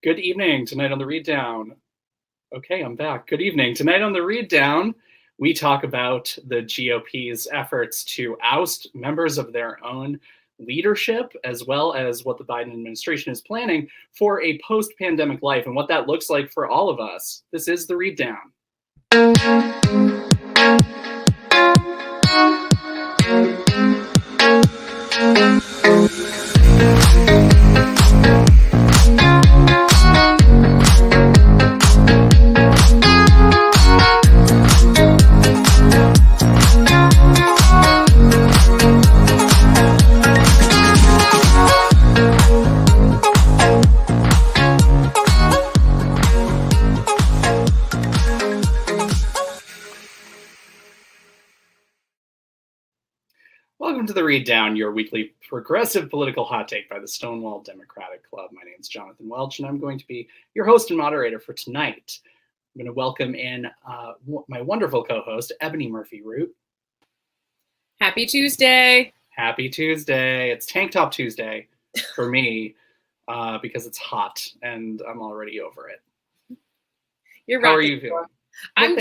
Good evening. Tonight on the Read Down. Okay, I'm back. Good evening. Tonight on the Read Down, we talk about the GOP's efforts to oust members of their own leadership, as well as what the Biden administration is planning for a post-pandemic life and what that looks like for all of us. This is the Read Down. Welcome to the Read Down, your weekly progressive political hot take by the Stonewall Democratic Club. My name is Jonathan Welch, and I'm going to be your host and moderator for tonight. I'm going to welcome in my wonderful co-host, Ebony Murphy-Root. Happy Tuesday. Happy Tuesday. It's Tank Top Tuesday for me because it's hot and I'm already over it. How are you feeling? I'm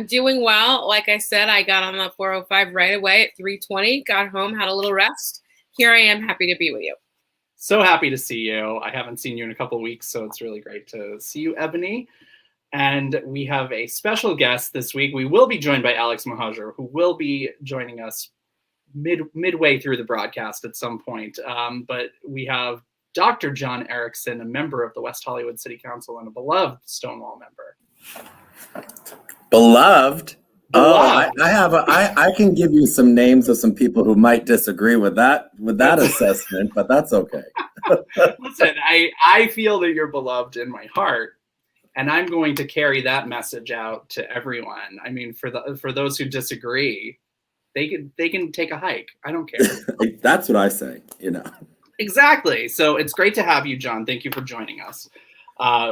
doing well. Like I said, I got on the 405 right away at 3:20, got home, had a little rest. Here I am, happy to be with you. So happy to see you. I haven't seen you in a couple of weeks, so it's really great to see you, Ebony. And we have a special guest this week. We will be joined by Alex Mohajer, who will be joining us midway through the broadcast at some point. But we have Dr. John Erickson, a member of the West Hollywood City Council and a beloved Stonewall member. Beloved. I can give you some names of some people who might disagree with that assessment, but that's okay. Listen, I feel that you're beloved in my heart, and I'm going to carry that message out to everyone. I mean, for those who disagree, they can take a hike. I don't care. That's what I say, Exactly. So it's great to have you, John. Thank you for joining us.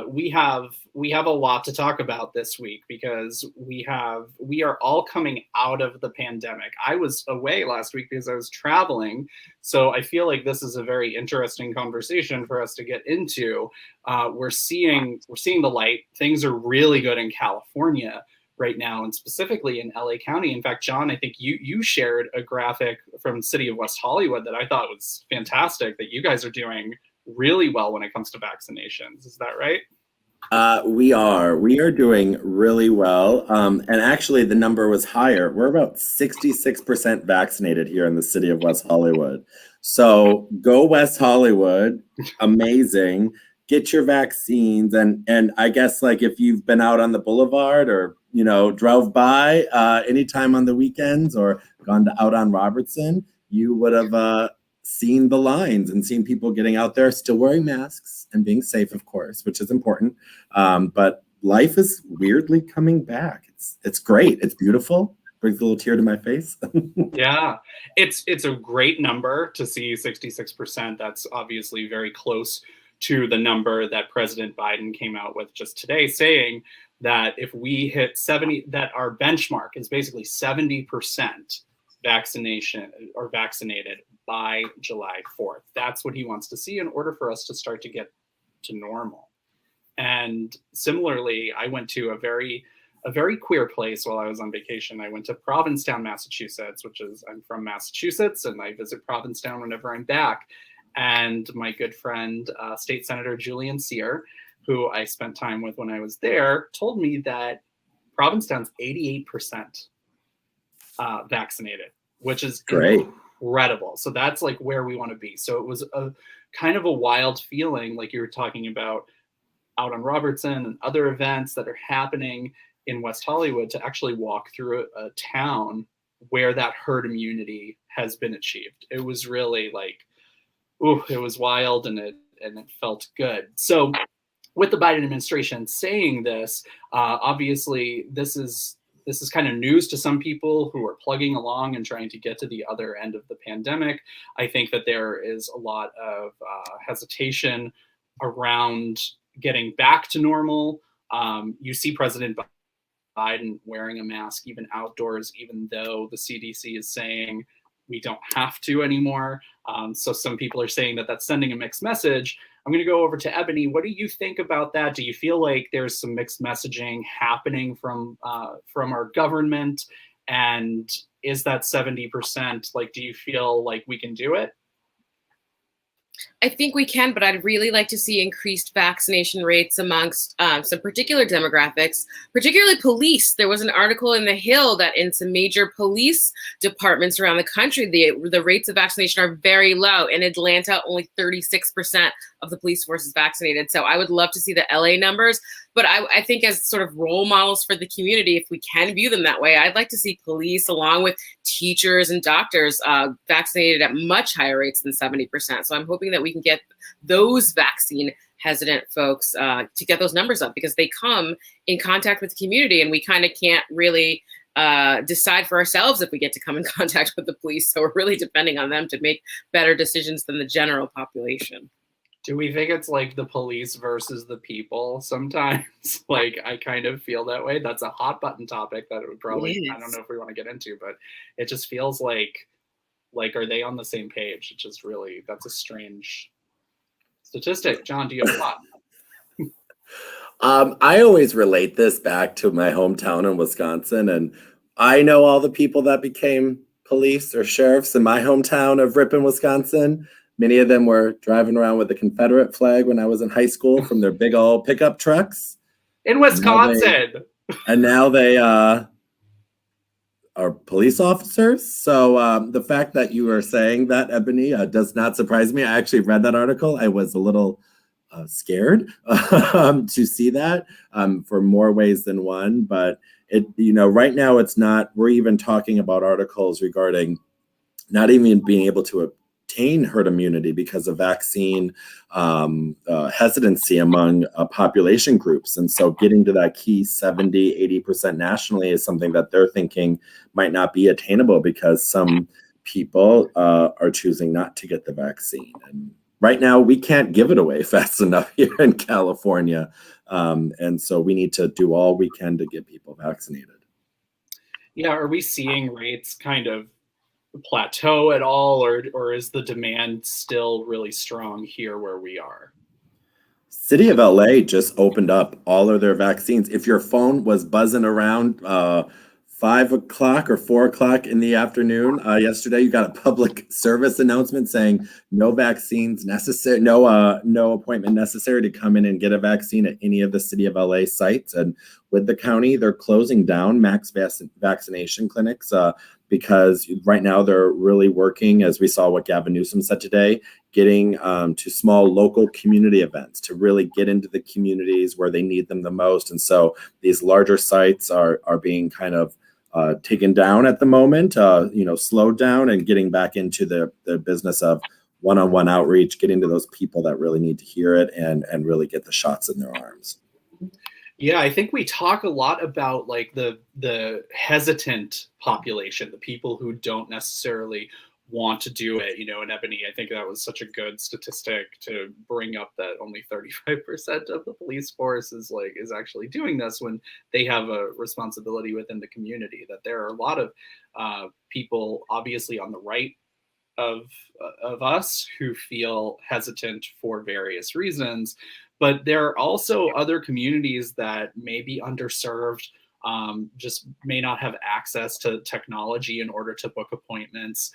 We have a lot to talk about this week because we are all coming out of the pandemic. I was away last week because I was traveling, so I feel like this is a very interesting conversation for us to get into. We're seeing the light. Things are really good in California right now, and specifically in LA County. In fact, John, I think you shared a graphic from the city of West Hollywood that I thought was fantastic, that you guys are doing really well when it comes to vaccinations. Is that right? We are doing really well. And actually the number was higher. We're about 66% vaccinated here in the city of West Hollywood. So go West Hollywood. Amazing. Get your vaccines. And I guess like if you've been out on the boulevard or, drove by anytime on the weekends or gone out on Robertson, you would have seen the lines and seen people getting out there still wearing masks and being safe, of course, which is important. But life is weirdly coming back. It's great. It's beautiful. Brings a little tear to my face. Yeah, it's a great number to see 66%. That's obviously very close to the number that President Biden came out with just today, saying that if we hit 70, that our benchmark is basically 70% vaccination or vaccinated by July 4th. That's what he wants to see in order for us to start to get to normal. And similarly, I went to a very queer place while I was on vacation. I went to Provincetown, Massachusetts, I'm from Massachusetts, and I visit Provincetown whenever I'm back. And my good friend, State Senator Julian Sear, who I spent time with when I was there, told me that Provincetown's 88% vaccinated, which is great. Incredible. So that's like where we want to be. So it was a kind of a wild feeling, like you were talking about out on Robertson and other events that are happening in West Hollywood, to actually walk through a town where that herd immunity has been achieved. It was really like, it was wild and it felt good. So with the Biden administration saying this, obviously this is kind of news to some people who are plugging along and trying to get to the other end of the pandemic. I think that there is a lot of hesitation around getting back to normal. You see President Biden wearing a mask even outdoors, even though the CDC is saying we don't have to anymore. So some people are saying that that's sending a mixed message. I'm going to go over to Ebony. What do you think about that? Do you feel like there's some mixed messaging happening from our government? And is that 70%? Like, do you feel like we can do it? I think we can, but I'd really like to see increased vaccination rates amongst some particular demographics, particularly police. There was an article in The Hill that in some major police departments around the country, the rates of vaccination are very low. In Atlanta, only 36% of the police force is vaccinated. So I would love to see the LA numbers. But I think as sort of role models for the community, if we can view them that way, I'd like to see police along with teachers and doctors vaccinated at much higher rates than 70%. So I'm hoping that we can get those vaccine hesitant folks to get those numbers up, because they come in contact with the community and we kind of can't really decide for ourselves if we get to come in contact with the police. So we're really depending on them to make better decisions than the general population. Do we think it's like the police versus the people sometimes? Like, I kind of feel that way. That's a hot button topic that it would probably, I don't know if we want to get into, but it just feels like, are they on the same page? It just really, that's a strange statistic. John, do you have a thought? I always relate this back to my hometown in Wisconsin, and I know all the people that became police or sheriffs in my hometown of Ripon, Wisconsin. Many of them were driving around with the Confederate flag when I was in high school from their big old pickup trucks. In Wisconsin. And now they are police officers. So the fact that you are saying that, Ebony, does not surprise me. I actually read that article. I was a little scared to see that for more ways than one. But right now it's not, we're even talking about articles regarding not even being able to obtain herd immunity because of vaccine hesitancy among population groups. And so getting to that key 70, 80% nationally is something that they're thinking might not be attainable because some people are choosing not to get the vaccine. And right now, we can't give it away fast enough here in California. And so we need to do all we can to get people vaccinated. Yeah, are we seeing rates kind of plateau at all, or is the demand still really strong here where we are? City of LA just opened up all of their vaccines. If your phone was buzzing around 5 o'clock or 4 o'clock in the afternoon yesterday, you got a public service announcement saying no vaccines necessary, no appointment necessary to come in and get a vaccine at any of the City of LA sites. And with the county, they're closing down max vaccination clinics because right now they're really working, as we saw what Gavin Newsom said today, getting to small local community events to really get into the communities where they need them the most. And so these larger sites are being kind of taken down at the moment, slowed down, and getting back into the business of one-on-one outreach, getting to those people that really need to hear it and really get the shots in their arms. Yeah, I think we talk a lot about like the hesitant population, the people who don't necessarily want to do it, and Ebony, I think that was such a good statistic to bring up, that only 35% of the police force is actually doing this when they have a responsibility within the community. That there are a lot of people obviously on the right of us who feel hesitant for various reasons, but there are also other communities that may be underserved, just may not have access to technology in order to book appointments,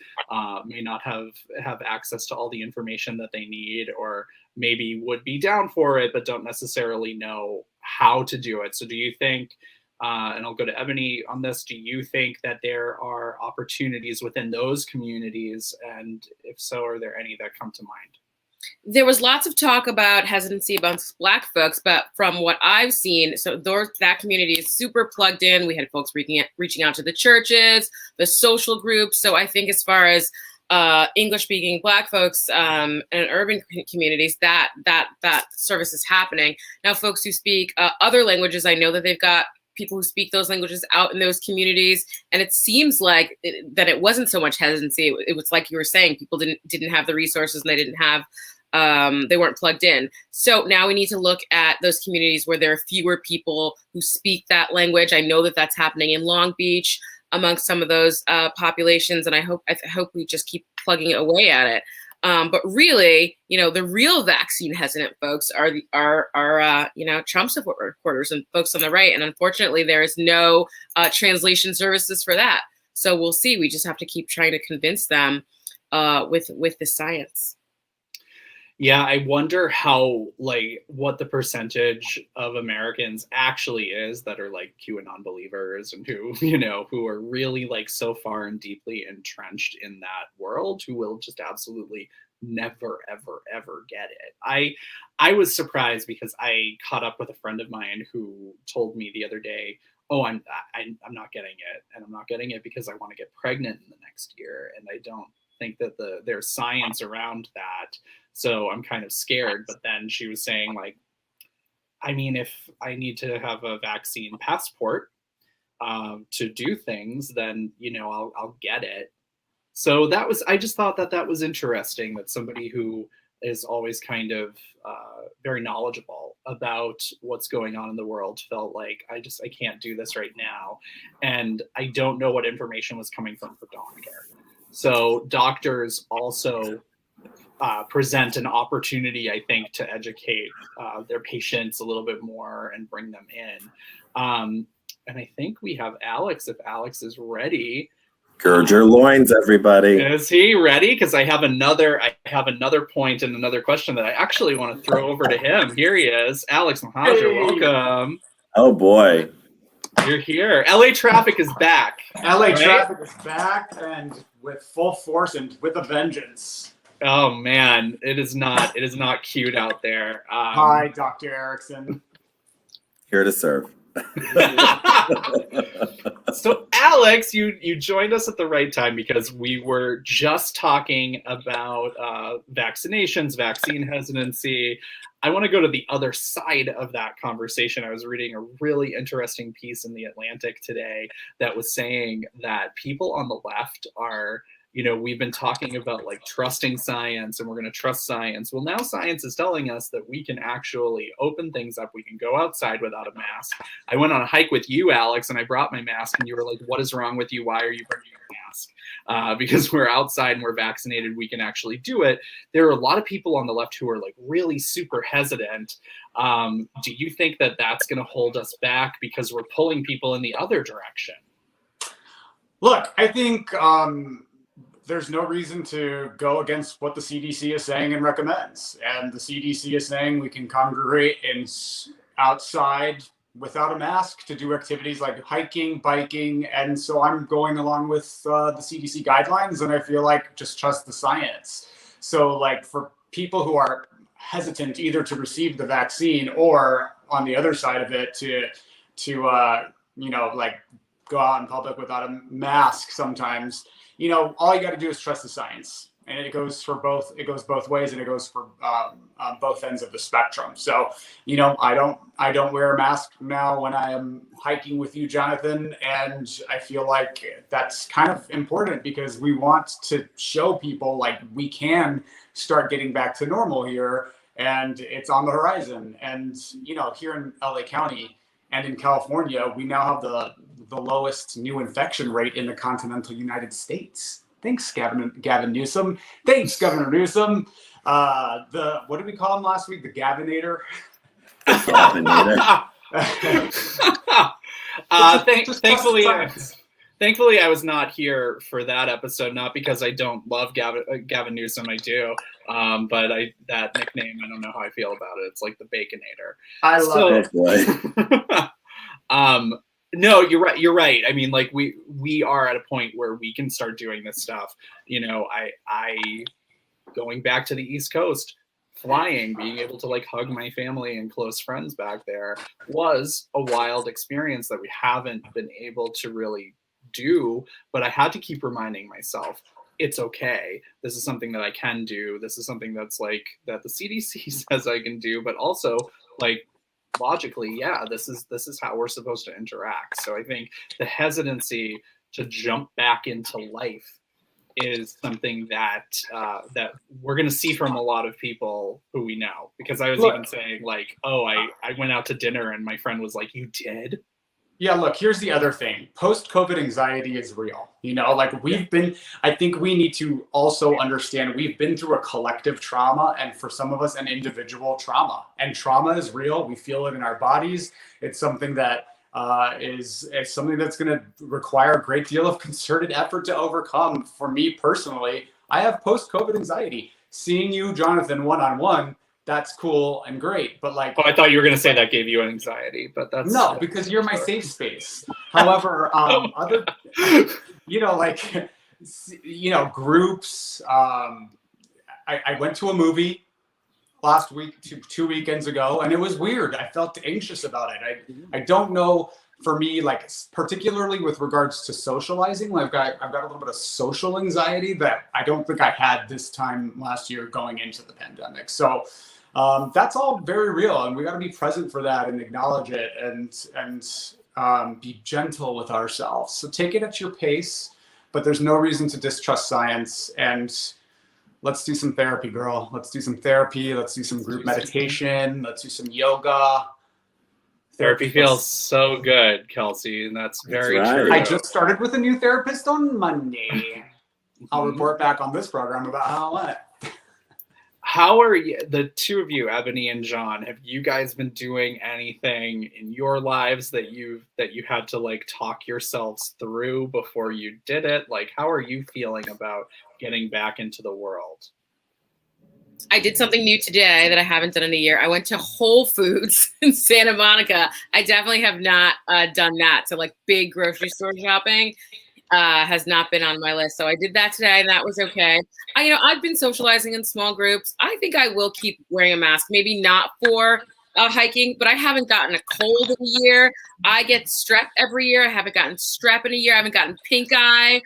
may not have access to all the information that they need, or maybe would be down for it, but don't necessarily know how to do it. So do you think, and I'll go to Ebony on this, do you think that there are opportunities within those communities? And if so, are there any that come to mind? There was lots of talk about hesitancy amongst Black folks, but from what I've seen, so that community is super plugged in. We had folks reaching out to the churches, the social groups. So I think as far as English-speaking Black folks in urban communities, that service is happening. Now, folks who speak other languages, I know that they've got people who speak those languages out in those communities, and it seems like that it wasn't so much hesitancy. It was like you were saying, people didn't have the resources, and they didn't have they weren't plugged in. So now we need to look at those communities where there are fewer people who speak that language. I know that that's happening in Long Beach amongst some of those populations, and I hope we just keep plugging away at it. But really, the real vaccine hesitant folks are Trump supporters and folks on the right. And unfortunately, there is no translation services for that. So we'll see. We just have to keep trying to convince them with the science. Yeah, I wonder how, what the percentage of Americans actually is that are like QAnon believers and who are really so far and deeply entrenched in that world, who will just absolutely never, ever, ever get it. I was surprised because I caught up with a friend of mine who told me the other day, oh, I'm not getting it. And I'm not getting it because I want to get pregnant in the next year. And I don't think that there's science around that. So I'm kind of scared. But then she was saying, if I need to have a vaccine passport to do things, then, I'll get it. So I just thought that was interesting, that somebody who is always kind of very knowledgeable about what's going on in the world felt like, I can't do this right now. And I don't know what information was coming from her doctor. So doctors also present an opportunity, I think, to educate their patients a little bit more and bring them in. And I think we have Alex, if Alex is ready. Gird your loins, everybody. Is he ready? Because I have another point and another question that I actually want to throw over to him. Here he is. Alex Mahaja, Hey. welcome. Oh boy. You're here. LA traffic is back. LA traffic is back and with full force and with a vengeance. Oh man, it is not cute out there. Hi, Dr. Erickson. Here to serve. So Alex, you joined us at the right time, because we were just talking about vaccinations, vaccine hesitancy. I want to go to the other side of that conversation. I was reading a really interesting piece in The Atlantic today that was saying that people on the left are, we've been talking about trusting science, and we're going to trust science. Well, now science is telling us that we can actually open things up. We can go outside without a mask. I went on a hike with you, Alex, and I brought my mask, and you were like, what is wrong with you? Why are you bringing your mask? Because we're outside and we're vaccinated, we can actually do it. There are a lot of people on the left who are really super hesitant. Do you think that that's going to hold us back because we're pulling people in the other direction? Look, I think there's no reason to go against what the CDC is saying and recommends. And the CDC is saying we can congregate outside without a mask to do activities like hiking, biking. And so I'm going along with the CDC guidelines, and I feel like just trust the science. So for people who are hesitant either to receive the vaccine or on the other side of it to go out in public without a mask sometimes, all you got to do is trust the science. And it goes both ways, and it goes for both ends of the spectrum. So, I don't wear a mask now when I am hiking with you, Jonathan. And I feel like that's kind of important, because we want to show people we can start getting back to normal here, and it's on the horizon. And, here in LA County and in California, we now have the lowest new infection rate in the continental United States. Thanks, Gavin Newsom. Thanks, Governor Newsom. What did we call him last week? The Gavinator. Thankfully, I was not here for that episode. Not because I don't love Gavin Newsom, I do. But that nickname, I don't know how I feel about it. It's like the Baconator. I love it. No, you're right. You're right. I mean, we are at a point where we can start doing this stuff. I going back to the East Coast, flying, being able to hug my family and close friends back there was a wild experience that we haven't been able to really do. But I had to keep reminding myself, it's okay. This is something that I can do. This is something that's that the CDC says I can do, but also logically, yeah, this is how we're supposed to interact. So I think the hesitancy to jump back into life is something that that we're going to see from a lot of people who we know. Because I was even saying I went out to dinner and my friend was like, "You did?" Yeah, look, here's the other thing. Post-COVID anxiety is real. Like I think we need to also understand we've been through a collective trauma, and for some of us, an individual trauma. And trauma is real. We feel it in our bodies. It's something that is something that's going to require a great deal of concerted effort to overcome. For me personally, I have post-COVID anxiety. Seeing you, Jonathan, one-on-one, that's cool and great, but like, I thought you were going to say that gave you anxiety, but that's no, because you're my safe space. However, other, groups. I went to a movie last week, two weekends ago, and it was weird. I felt anxious about it. I don't know. For me, like particularly with regards to socializing, I've got a little bit of social anxiety that I don't think I had this time last year going into the pandemic. So that's all very real, and we got to be present for that and acknowledge it, and be gentle with ourselves. So take it at your pace, but there's no reason to distrust science. And let's do some therapy, girl. Let's do some therapy. Let's do some group meditation. Let's do some yoga. Therapy feels so good, Kelsey, and that's very true. I just started with a new therapist on Monday. I'll report back on this program about how it went. How are you, the two of you, Ebony and John, have you guys been doing anything in your lives that you had to like talk yourselves through before you did it? Like, how are you feeling about getting back into the world? I did something new today that I haven't done in a year. I went to Whole Foods in Santa Monica. I definitely have not done that. So like big grocery store shopping has not been on my list. So I did that today, and that was okay. I've been socializing in small groups. I think I will keep wearing a mask, maybe not for hiking, but I haven't gotten a cold in a year. I get strep every year. I haven't gotten strep in a year. I haven't gotten pink eye.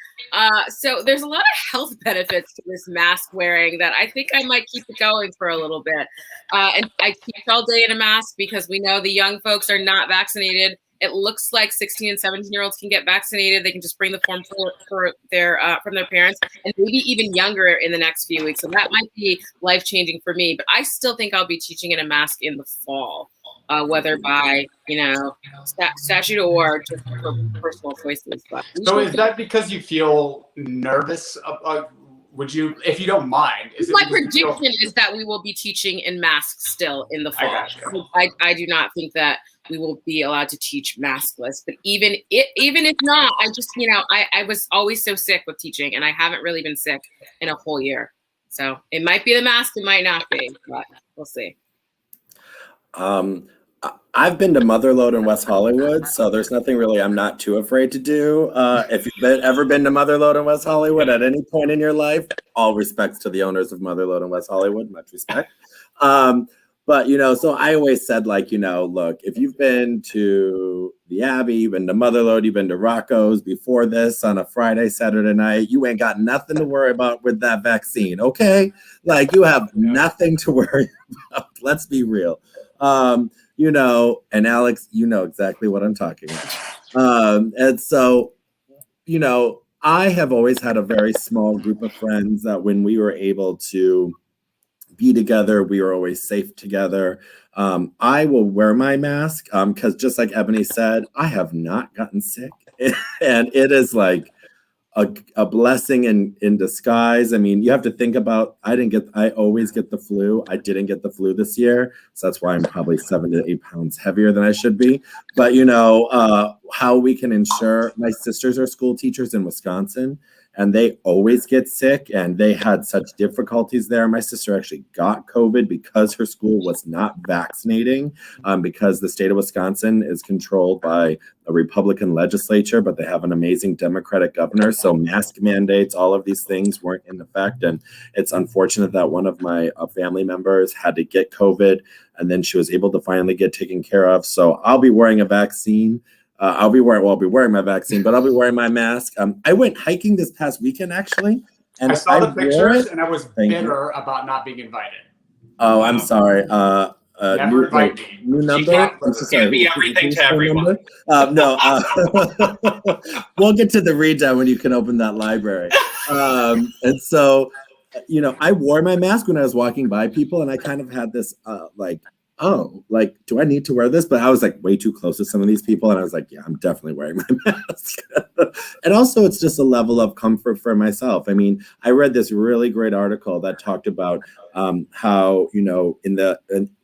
So there's a lot of health benefits to this mask wearing that I think I might keep it going for a little bit. And I keep all day in a mask because we know the young folks are not vaccinated. It looks like 16 and 17-year-olds can get vaccinated. They can just bring the form for their from their parents, and maybe even younger in the next few weeks. So that might be life-changing for me. But I still think I'll be teaching in a mask in the fall, whether by statute or just for personal choices. But so is that because you feel nervous? Would you, if you don't mind? My prediction is that we will be teaching in masks still in the fall. I do not think that we will be allowed to teach maskless. But even if not, I just, I was always so sick with teaching, and I haven't really been sick in a whole year. So it might be the mask, it might not be, but we'll see. I've been to Motherlode in West Hollywood, so there's nothing really I'm not too afraid to do. If you've ever been to Motherlode in West Hollywood at any point in your life, all respects to the owners of Motherlode in West Hollywood, much respect. But, so I always said, like, look, if you've been to the Abbey, you've been to Motherlode, you've been to Rocco's before this on a Friday, Saturday night, you ain't got nothing to worry about with that vaccine, okay? Like, you have nothing to worry about. Let's be real. And Alex, you know exactly what I'm talking about. And so, I have always had a very small group of friends that when we were able to be together, we were always safe together. I will wear my mask because just like Ebony said, I have not gotten sick. And it is like a blessing in disguise. I mean, you have to think about, I always get the flu. I didn't get the flu this year. So that's why I'm probably 7 to 8 pounds heavier than I should be. But how we can ensure, my sisters are school teachers in Wisconsin, and they always get sick, and they had such difficulties there. My sister actually got COVID because her school was not vaccinating, because the state of Wisconsin is controlled by a Republican legislature, but they have an amazing Democratic governor. So mask mandates, all of these things weren't in effect. And it's unfortunate that one of my family members had to get COVID, and then she was able to finally get taken care of. So I'll be wearing a vaccine. I'll be wearing my vaccine, but I'll be wearing my mask. I went hiking this past weekend, actually. And I saw the pictures, and I was bitter about not being invited. Oh, I'm sorry. Never invite me. New number? Can't be everything to everyone. No, we'll get to the readout when you can open that library. And so, I wore my mask when I was walking by people, and I kind of had this, oh, like, do I need to wear this? But I was like way too close to some of these people. And I was like, yeah, I'm definitely wearing my mask. And also it's just a level of comfort for myself. I mean, I read this really great article that talked about how, you know,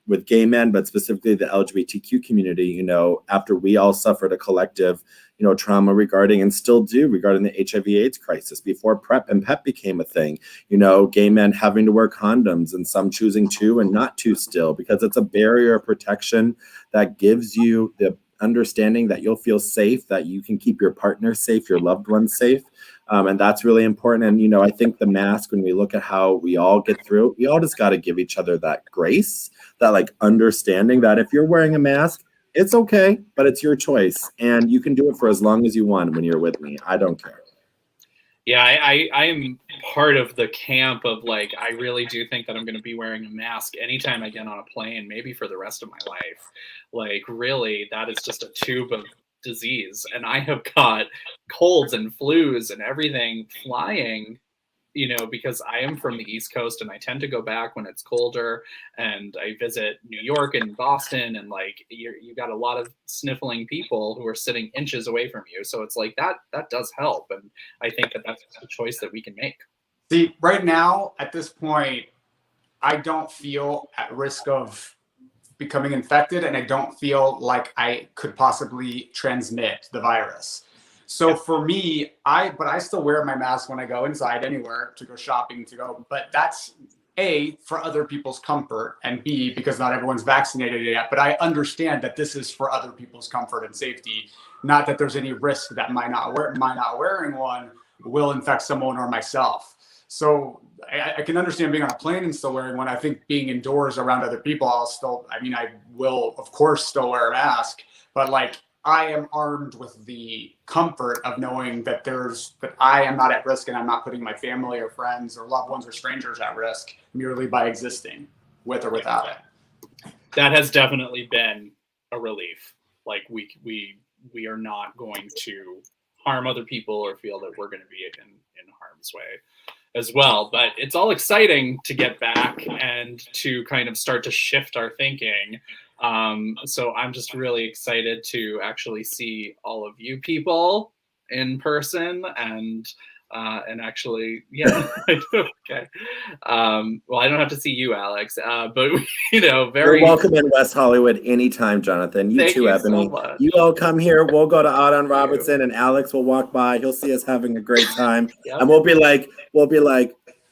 with gay men, but specifically the LGBTQ community, you know, after we all suffered a collective, you know, trauma regarding, and still do, regarding the HIV/AIDS crisis before PrEP and PEP became a thing, you know, gay men having to wear condoms and some choosing to and not to still, because it's a barrier of protection that gives you the understanding that you'll feel safe, that you can keep your partner safe, your loved ones safe. And that's really important. And, you know, I think the mask, when we look at how we all get through, we all just got to give each other that grace, that like understanding that if you're wearing a mask, it's okay, but it's your choice. And you can do it for as long as you want when you're with me. I don't care. Yeah, I am part of the camp of like, I really do think that I'm going to be wearing a mask anytime I get on a plane, maybe for the rest of my life. Like, really, that is just a tube of disease. And I have got colds and flus and everything flying, you know, because I am from the East Coast and I tend to go back when it's colder, and I visit New York and Boston, and like you got a lot of sniffling people who are sitting inches away from you. So it's like that does help. And I think that that's a choice that we can make. See, right now, at this point, I don't feel at risk of becoming infected, and I don't feel like I could possibly transmit the virus. So for me, I still wear my mask when I go inside anywhere, to go shopping, but that's A, for other people's comfort, and B, because not everyone's vaccinated yet. But I understand that this is for other people's comfort and safety, not that there's any risk that my not wearing one will infect someone or myself. So I can understand being on a plane and still wearing one. I think being indoors around other people, I will of course still wear a mask, but like, I am armed with the comfort of knowing that I am not at risk, and I'm not putting my family or friends or loved ones or strangers at risk merely by existing with or without it. That has definitely been a relief. Like we are not going to harm other people or feel that we're going to be in harm's way as well. But it's all exciting to get back and to kind of start to shift our thinking. So I'm just really excited to actually see all of you people in person and actually, yeah, okay. Well, I don't have to see you, Alex, but you know, You're welcome in West Hollywood anytime, Jonathan. You too, Ebony. So you all come here. We'll go to Out on Robertson, and Alex will walk by. He'll see us having a great time, yep. And we'll be like,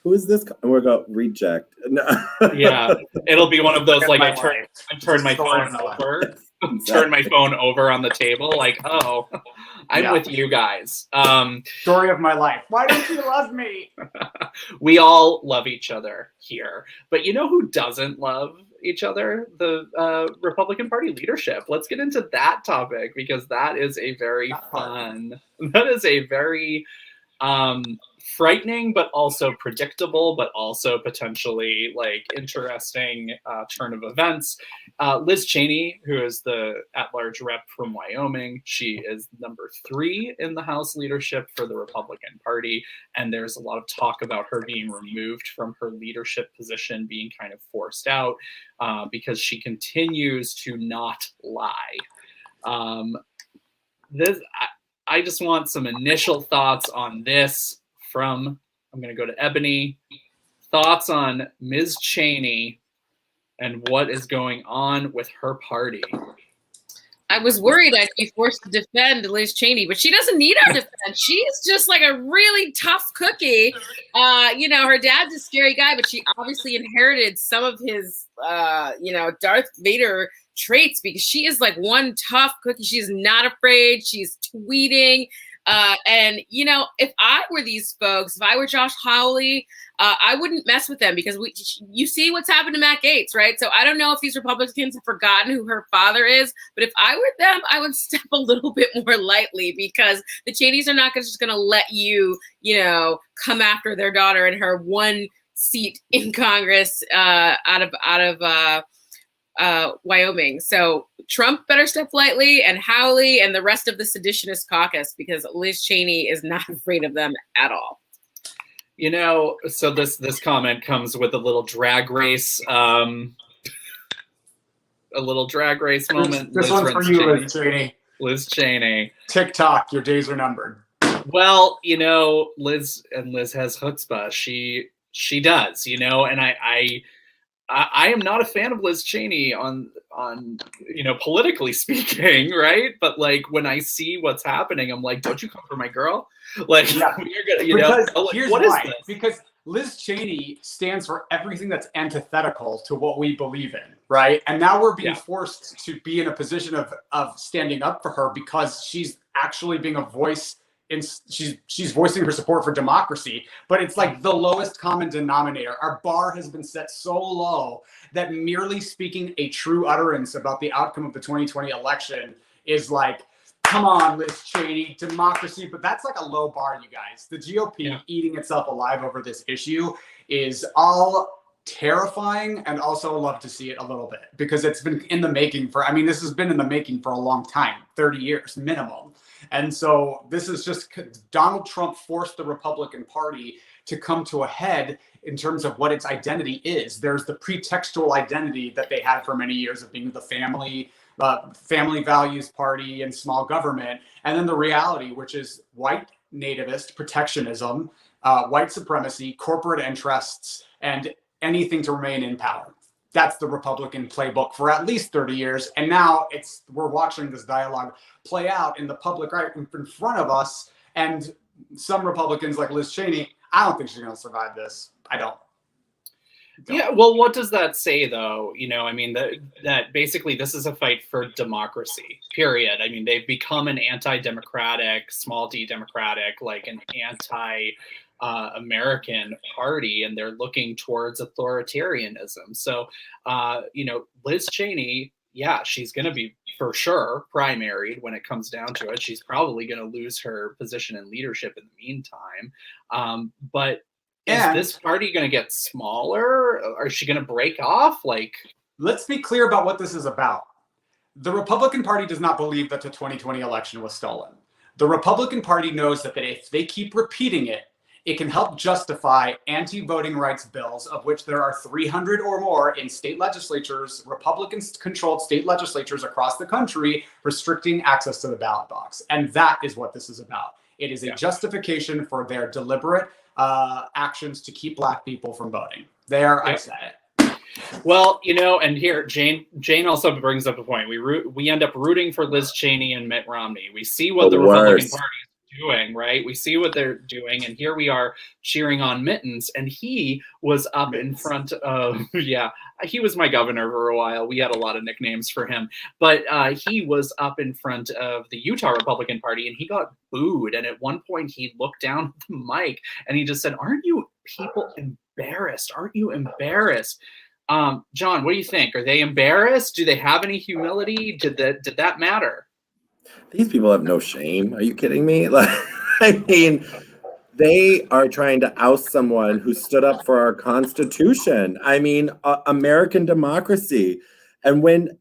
who is this? And we'll go reject. No. Yeah, it'll be one of those like I turn my phone over. Turn my phone over on the table, like, oh, I'm with you guys. Story of my life. Why don't you love me? We all love each other here. But you know who doesn't love each other? The Republican Party leadership. Let's get into that topic, because that is a very frightening, but also predictable, but also potentially like interesting turn of events. Liz Cheney, who is the at-large rep from Wyoming, she is number 3 in the House leadership for the Republican Party, and there's a lot of talk about her being removed from her leadership position, being kind of forced out because she continues to not lie. I just want some initial thoughts on this. I'm going to go to Ebony. Thoughts on Ms. Cheney and what is going on with her party? I was worried I'd be forced to defend Liz Cheney, but she doesn't need our defense. She's just like a really tough cookie. Her dad's a scary guy, but she obviously inherited some of his, Darth Vader traits, because she is like one tough cookie. She's not afraid. She's tweeting. And if I were these folks, if I were Josh Hawley, I wouldn't mess with them, because you see what's happened to Matt Gaetz, right? So I don't know if these Republicans have forgotten who her father is, but if I were them, I would step a little bit more lightly, because the Cheneys are not just going to let you, come after their daughter and her one seat in Congress out of Wyoming. So Trump better step lightly, and Howley and the rest of the seditionist caucus, because Liz Cheney is not afraid of them at all. So this comment comes with a little drag race a little drag race moment. This one's for you, Liz Cheney. Liz Cheney. TikTok, your days are numbered. Well, Liz has chutzpah. She does, and I am not a fan of Liz Cheney on politically speaking, right? But like when I see what's happening, I'm like, don't you come for my girl? Like, yeah. You're gonna, here's what why. is this? Because Liz Cheney stands for everything that's antithetical to what we believe in, right? And now we're being forced to be in a position of standing up for her because she's actually being a voice. She's voicing her support for democracy, but it's like the lowest common denominator. Our bar has been set so low that merely speaking a true utterance about the outcome of the 2020 election is like, come on, Liz Cheney, democracy. But that's like a low bar, you guys. The GOP eating itself alive over this issue is all terrifying, and also love to see it a little bit because it's been in the making this has been in the making for a long time, 30 years minimum. And so this is just Donald Trump forced the Republican Party to come to a head in terms of what its identity is. There's the pretextual identity that they had for many years of being the family values party and small government. And then the reality, which is white nativist protectionism, white supremacy, corporate interests, and anything to remain in power. That's the Republican playbook for at least 30 years. And now we're watching this dialogue play out in the public right in front of us. And some Republicans like Liz Cheney, I don't think she's going to survive this. I don't. Yeah, well, what does that say, though? That basically this is a fight for democracy, period. They've become an anti-democratic, small d democratic, like an anti-American party, and they're looking towards authoritarianism. So, Liz Cheney, she's going to be for sure primaried when it comes down to it. She's probably going to lose her position in leadership in the meantime. But is this party going to get smaller? Or is she going to break off? Let's be clear about what this is about. The Republican Party does not believe that the 2020 election was stolen. The Republican Party knows that if they keep repeating it, it can help justify anti-voting rights bills, of which there are 300 or more in state legislatures, Republican-controlled state legislatures across the country, restricting access to the ballot box. And that is what this is about. It is a justification for their deliberate actions to keep Black people from voting. I said it. Well, and here Jane also brings up a point. We end up rooting for Liz Cheney and Mitt Romney. We see what the Republican Party is doing, right? We see what they're doing, and here we are cheering on Mittens, and he was up in front of he was my governor for a while. We had a lot of nicknames for him, but he was up in front of the Utah Republican Party, and he got booed. And at one point, he looked down at the mic and he just said, "Aren't you people embarrassed? Aren't you embarrassed?" John, what do you think? Are they embarrassed? Do they have any humility? Did that matter? These people have no shame. Are you kidding me? They are trying to oust someone who stood up for our Constitution. American democracy. And when,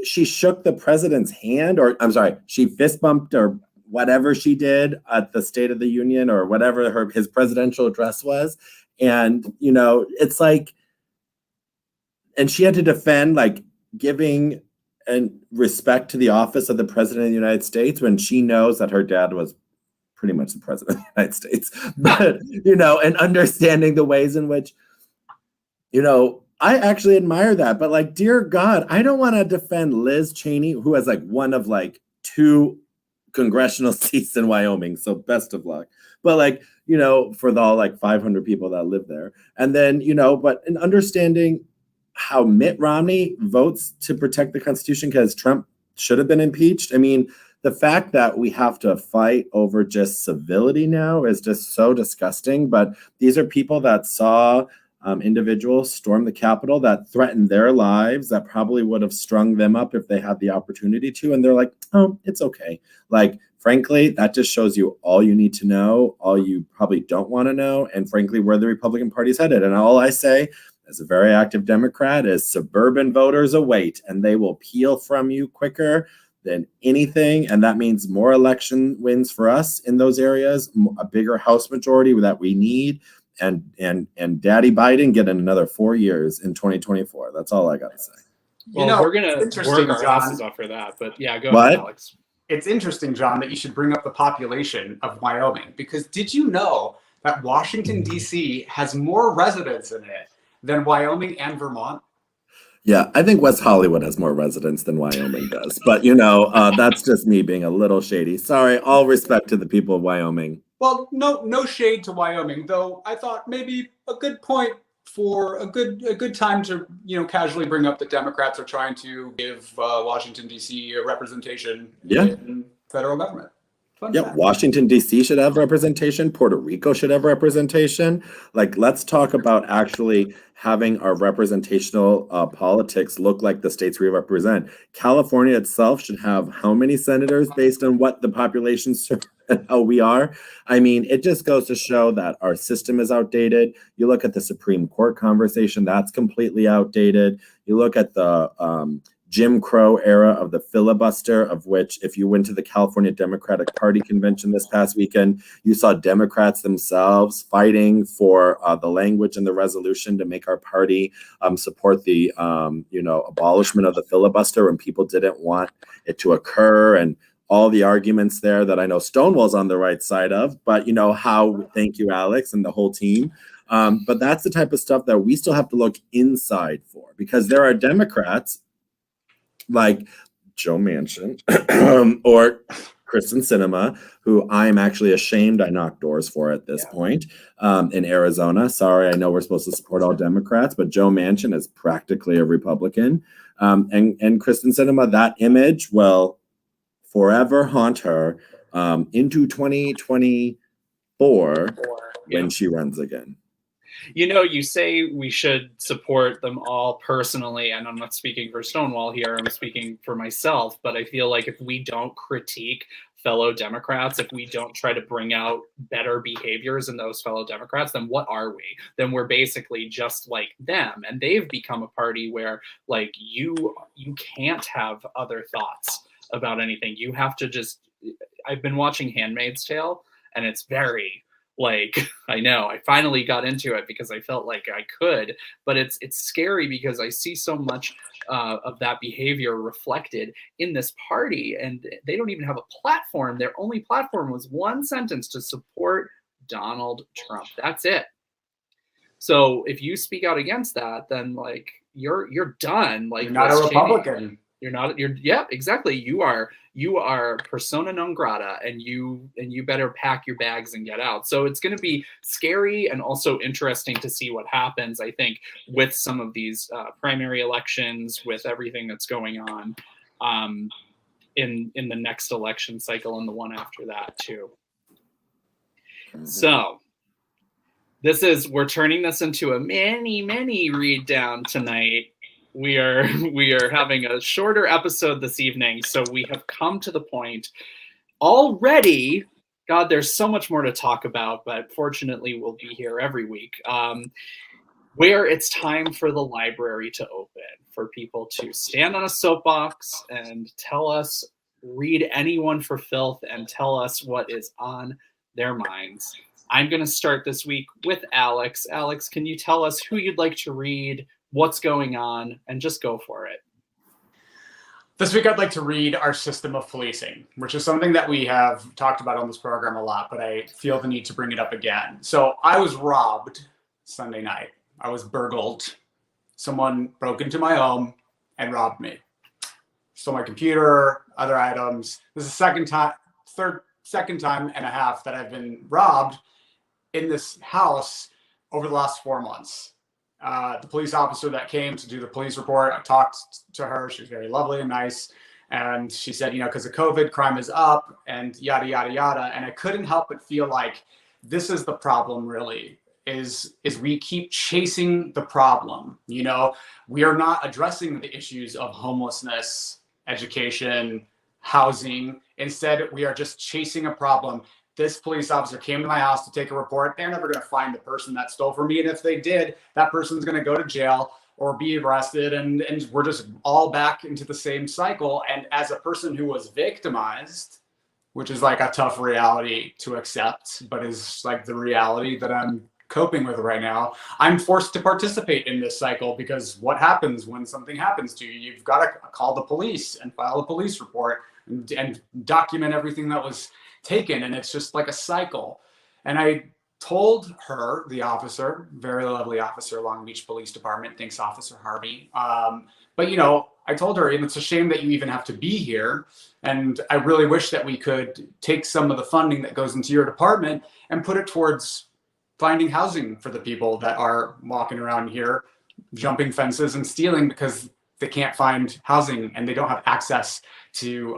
she shook the president's hand, or I'm sorry, she fist bumped or whatever she did at the State of the Union or whatever his presidential address was. And, it's like, and she had to defend, giving and respect to the office of the president of the United States when she knows that her dad was pretty much the president of the United States. But, and understanding the ways in which, I actually admire that. But dear God, I don't want to defend Liz Cheney, who has one of 2 congressional seats in Wyoming. So best of luck. But for the all 500 people that live there. And then, but in understanding how Mitt Romney votes to protect the Constitution because Trump should have been impeached. The fact that we have to fight over just civility now is just so disgusting. But these are people that saw individuals storm the Capitol that threatened their lives, that probably would have strung them up if they had the opportunity to. And they're like, oh, it's okay. Frankly, that just shows you all you need to know, all you probably don't want to know, and frankly, where the Republican Party's headed. And all I say, as a very active Democrat, is suburban voters await, and they will peel from you quicker than anything. And that means more election wins for us in those areas, a bigger House majority that we need, and Daddy Biden getting another 4 years in 2024. That's all I got to say. Well, we're gonna interesting, work our John. asses off for that, but yeah, go What? ahead, Alex. It's interesting, John, that you should bring up the population of Wyoming, because did you know that Washington, D.C. has more residents in it than Wyoming and Vermont? Yeah, I think West Hollywood has more residents than Wyoming does. But, that's just me being a little shady. Sorry, all respect to the people of Wyoming. Well, no shade to Wyoming, though I thought maybe a good point for a good time to casually bring up that Democrats are trying to give Washington, D.C. a representation in federal government. Yeah, Washington, D.C. should have representation. Puerto Rico should have representation. Like, let's talk about actually having our representational politics look like the states we represent. California itself should have how many senators based on what the population and how we are? I mean, it just goes to show that our system is outdated. You look at the Supreme Court conversation, that's completely outdated. You look at the Jim Crow era of the filibuster, of which, if you went to the California Democratic Party convention this past weekend, you saw Democrats themselves fighting for the language in the resolution to make our party support the abolishment of the filibuster when people didn't want it to occur, and all the arguments there that I know Stonewall's on the right side of. But thank you, Alex, and the whole team. But that's the type of stuff that we still have to look inside for, because there are Democrats like Joe Manchin or Kristen Sinema, who I'm actually ashamed I knocked doors for at this point in Arizona. Sorry, I know we're supposed to support all Democrats, but Joe Manchin is practically a Republican. And Kristen Sinema, that image will forever haunt her into 2024 when she runs again. You say we should support them all personally, and I'm not speaking for Stonewall here, I'm speaking for myself, but I feel like if we don't critique fellow Democrats, if we don't try to bring out better behaviors in those fellow Democrats, then what are we? Then we're basically just like them, and they've become a party where like you can't have other thoughts about anything. You have to just, I've been watching Handmaid's Tale, and it's very I know I finally got into it because I felt like I could, but it's scary because I see so much of that behavior reflected in this party, and they don't even have a platform. Their only platform was one sentence: to support Donald Trump. That's it. So if you speak out against that, then you're done. Like, you're not a Republican. Yeah, exactly. You are persona non grata, and you better pack your bags and get out. So it's going to be scary and also interesting to see what happens, I think, with some of these primary elections, with everything that's going on in the next election cycle and the one after that too. Mm-hmm. So we're turning this into a mini read down tonight. We are having a shorter episode this evening, so we have come to the point already. God, there's so much more to talk about, but fortunately we'll be here every week, where it's time for the library to open, for people to stand on a soapbox and read anyone for filth and tell us what is on their minds. I'm going to start this week with Alex. Alex, can you tell us who you'd like to read, what's going on, and just go for it? This week, I'd like to read Our System of Policing, which is something that we have talked about on this program a lot, but I feel the need to bring it up again. So I was robbed Sunday night. I was burgled. Someone broke into my home and robbed me. Stole my computer, other items. This is second time and a half that I've been robbed in this house over the last 4 months. The police officer that came to do the police report, I talked to her. She was very lovely and nice. And she said, because of COVID, crime is up and yada, yada, yada. And I couldn't help but feel like this is the problem, really, is we keep chasing the problem. We are not addressing the issues of homelessness, education, housing. Instead, we are just chasing a problem. This police officer came to my house to take a report. They're never going to find the person that stole from me. And if they did, that person's going to go to jail or be arrested. And we're just all back into the same cycle. And as a person who was victimized, which is like a tough reality to accept, but is like the reality that I'm coping with right now. I'm forced to participate in this cycle because what happens when something happens to you? You've got to call the police and file a police report and document everything that was taken. And it's just like a cycle. And I told her, the officer, very lovely officer, Long Beach Police Department, thanks Officer Harvey. But you know, I told her, and it's a shame that you even have to be here. And I really wish that we could take some of the funding that goes into your department and put it towards finding housing for the people that are walking around here, jumping fences and stealing because they can't find housing and they don't have access to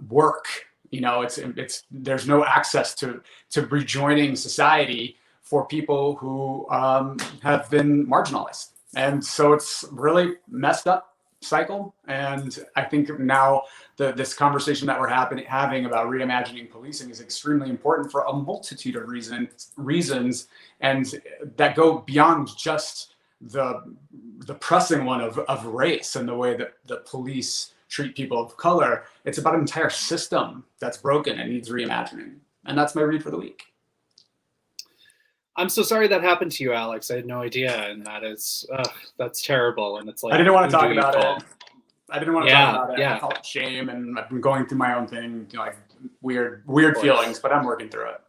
work. You know, there's no access to rejoining society for people who have been marginalized. And so it's really messed up cycle. And I think now this conversation that we're having about reimagining policing is extremely important for a multitude of reasons, and that go beyond just the pressing one of race and the way that the police treat people of color. It's about an entire system that's broken and needs reimagining. And that's my read for the week. I'm so sorry that happened to you, Alex. I had no idea, and that's terrible. And it's like, I didn't want to talk about it. I didn't want to talk about it. Yeah. I felt shame, and I've been going through my own thing, you know, like weird feelings, but I'm working through it.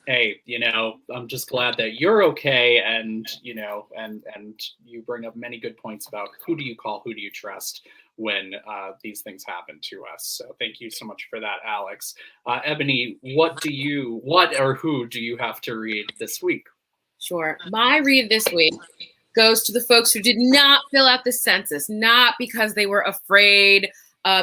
Hey, you know, I'm just glad that you're okay, and you know, and you bring up many good points about who do you call, who do you trust when these things happen to us. So thank you so much for that, Alex. Ebony, what or who do you have to read this week? Sure. My read this week goes to the folks who did not fill out the census, not because they were afraid,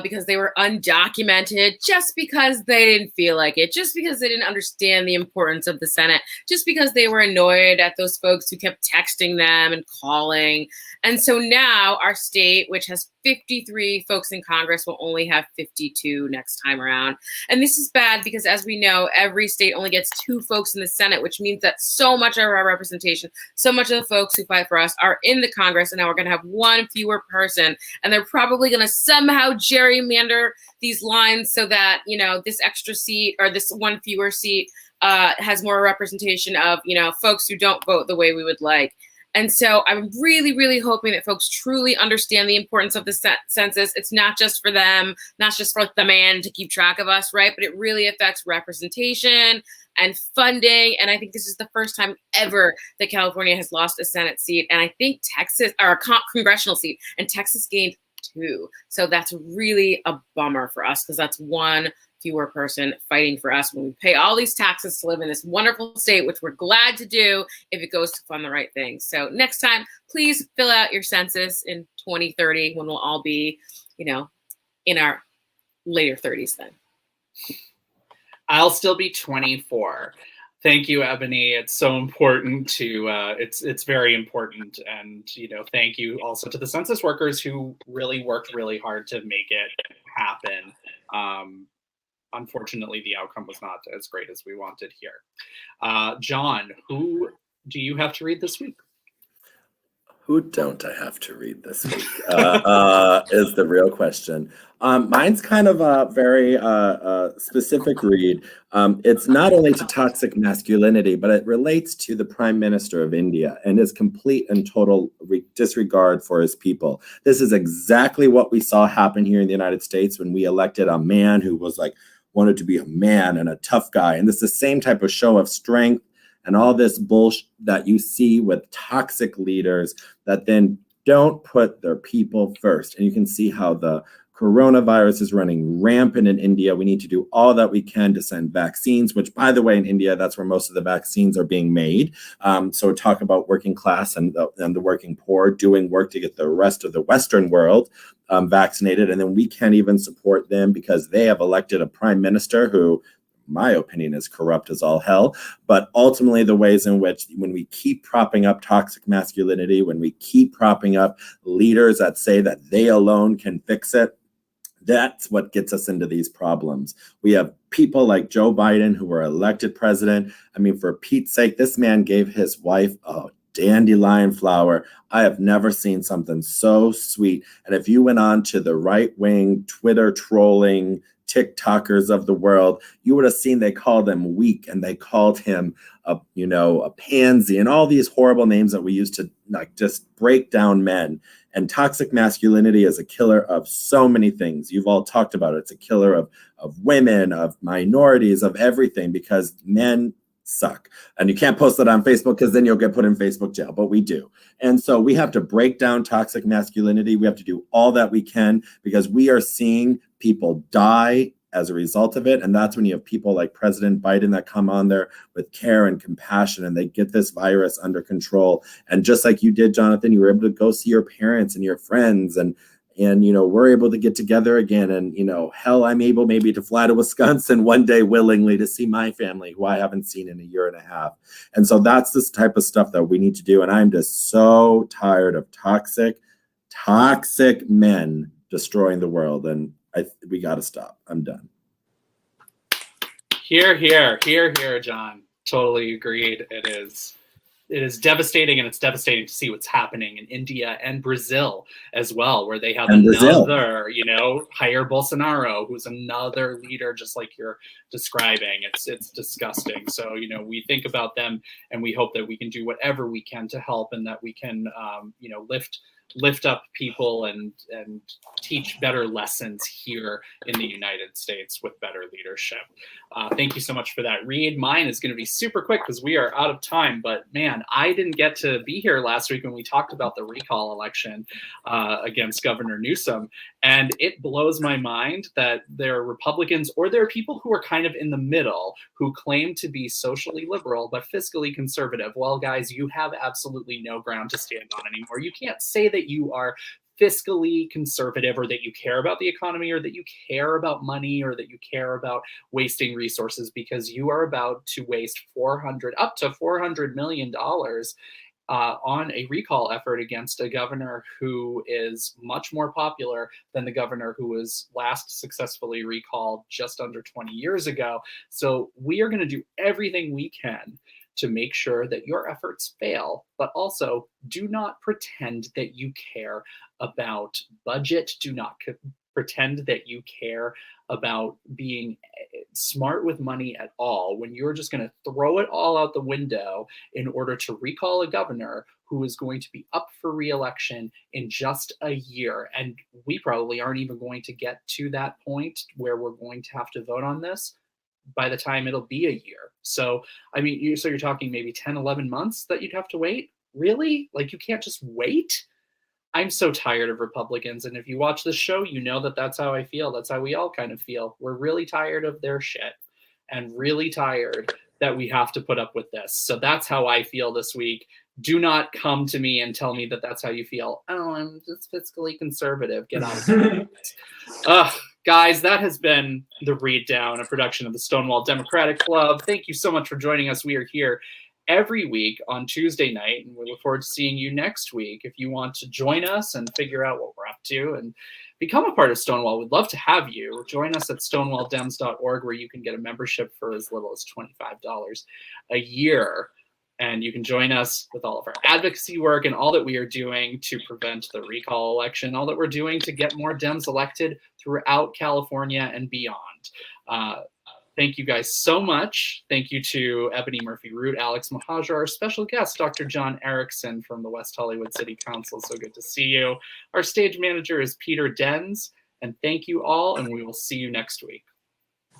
because they were undocumented, just because they didn't feel like it, just because they didn't understand the importance of the Senate, just because they were annoyed at those folks who kept texting them and calling. And so now our state, which has 53 folks in Congress, will only have 52 next time around. And this is bad because, as we know, every state only gets 2 folks in the Senate, which means that so much of our representation, so much of the folks who fight for us are in the Congress, and now we're going to have 1 fewer person, and they're probably going to somehow gerrymander these lines so that, you know, this extra seat or this 1 fewer seat has more representation of, you know, folks who don't vote the way we would like. And so I'm really, really hoping that folks truly understand the importance of the census. It's not just for them, not just for the man to keep track of us, right? But it really affects representation and funding. And I think this is the first time ever that California has lost a Senate seat. And I think Texas, or a congressional seat, and Texas gained 2. So that's really a bummer for us because that's 1 fewer person fighting for us when we pay all these taxes to live in this wonderful state, which we're glad to do if it goes to fund the right things. So next time, please fill out your census in 2030 when we'll all be, you know, in our later 30s then. I'll still be 24. Thank you, Ebony. It's so important to, it's very important. And, you know, thank you also to the census workers who really worked really hard to make it happen. Unfortunately, the outcome was not as great as we wanted here. John, who do you have to read this week? Who don't I have to read this week is the real question. Mine's kind of a very specific read. It's not only to toxic masculinity, but it relates to the Prime Minister of India and his complete and total disregard for his people. This is exactly what we saw happen here in the United States when we elected a man who was like, wanted to be a man and a tough guy. And this is the same type of show of strength and all this bullshit that you see with toxic leaders that then don't put their people first. And you can see how the coronavirus is running rampant in India. We need to do all that we can to send vaccines, which, by the way, in India, that's where most of the vaccines are being made. So talk about working class and the working poor doing work to get the rest of the Western world vaccinated. And then we can't even support them because they have elected a prime minister who, my opinion, is corrupt as all hell. But ultimately, the ways in which, when we keep propping up toxic masculinity, when we keep propping up leaders that say that they alone can fix it, that's what gets us into these problems. We have people like Joe Biden who were elected president. I mean, for Pete's sake, this man gave his wife a dandelion flower. I have never seen something so sweet. And if you went on to the right-wing Twitter trolling TikTokers of the world, you would have seen they called him weak, and they called him a pansy, and all these horrible names that we used to like just break down men. And toxic masculinity is a killer of so many things. You've all talked about it. It's a killer of women, of minorities, of everything, because men suck. And you can't post that on Facebook because then you'll get put in Facebook jail, but we do. And so we have to break down toxic masculinity. We have to do all that we can, because we are seeing people die as a result of it. And that's when you have people like President Biden that come on there with care and compassion, and they get this virus under control. And just like you did, Jonathan, you were able to go see your parents and your friends, and we're able to get together again. And, hell, I'm able maybe to fly to Wisconsin one day willingly to see my family, who I haven't seen in a year and a half. And so that's this type of stuff that we need to do. And I'm just so tired of toxic men destroying the world. And we got to stop. I'm done. Here, John. Totally agreed. It is devastating, and it's devastating to see what's happening in India and Brazil as well, where they have another, Jair Bolsonaro, who's another leader just like you're describing. It's disgusting. So, we think about them, and we hope that we can do whatever we can to help, and that we can, lift up people and teach better lessons here in the United States with better leadership. Thank you so much for that, Reed. Mine is going to be super quick because we are out of time. But man, I didn't get to be here last week when we talked about the recall election against Governor Newsom. And it blows my mind that there are Republicans, or there are people who are kind of in the middle, who claim to be socially liberal but fiscally conservative. Well, guys, you have absolutely no ground to stand on anymore. You can't say that you are fiscally conservative, or that you care about the economy, or that you care about money, or that you care about wasting resources, because you are about to waste up to $400 million on a recall effort against a governor who is much more popular than the governor who was last successfully recalled just under 20 years ago. So we are going to do everything we can to make sure that your efforts fail, but also do not pretend that you care about budget. Do not pretend that you care about being smart with money at all, when you're just going to throw it all out the window in order to recall a governor who is going to be up for re-election in just a year. And we probably aren't even going to get to that point where we're going to have to vote on this by the time it'll be a year. So, you're talking maybe 10, 11 months that you'd have to wait? Really? Like, you can't just wait? I'm so tired of Republicans. And if you watch this show, you know that that's how I feel. That's how we all kind of feel. We're really tired of their shit, and really tired that we have to put up with this. So that's how I feel this week. Do not come to me and tell me that that's how you feel. Oh, I'm just fiscally conservative. Get out of here. Guys, that has been The Read Down, a production of the Stonewall Democratic Club. Thank you so much for joining us. We are here every week on Tuesday night, and we look forward to seeing you next week. If you want to join us and figure out what we're up to and become a part of Stonewall, we'd love to have you. Join us at stonewalldems.org, where you can get a membership for as little as $25 a year. And you can join us with all of our advocacy work and all that we are doing to prevent the recall election, all that we're doing to get more Dems elected throughout California and beyond. Thank you guys so much. Thank you to Ebony Murphy-Root, Alex Mahajar, our special guest, Dr. John Erickson from the West Hollywood City Council. So good to see you. Our stage manager is Peter Denz. And thank you all, and we will see you next week.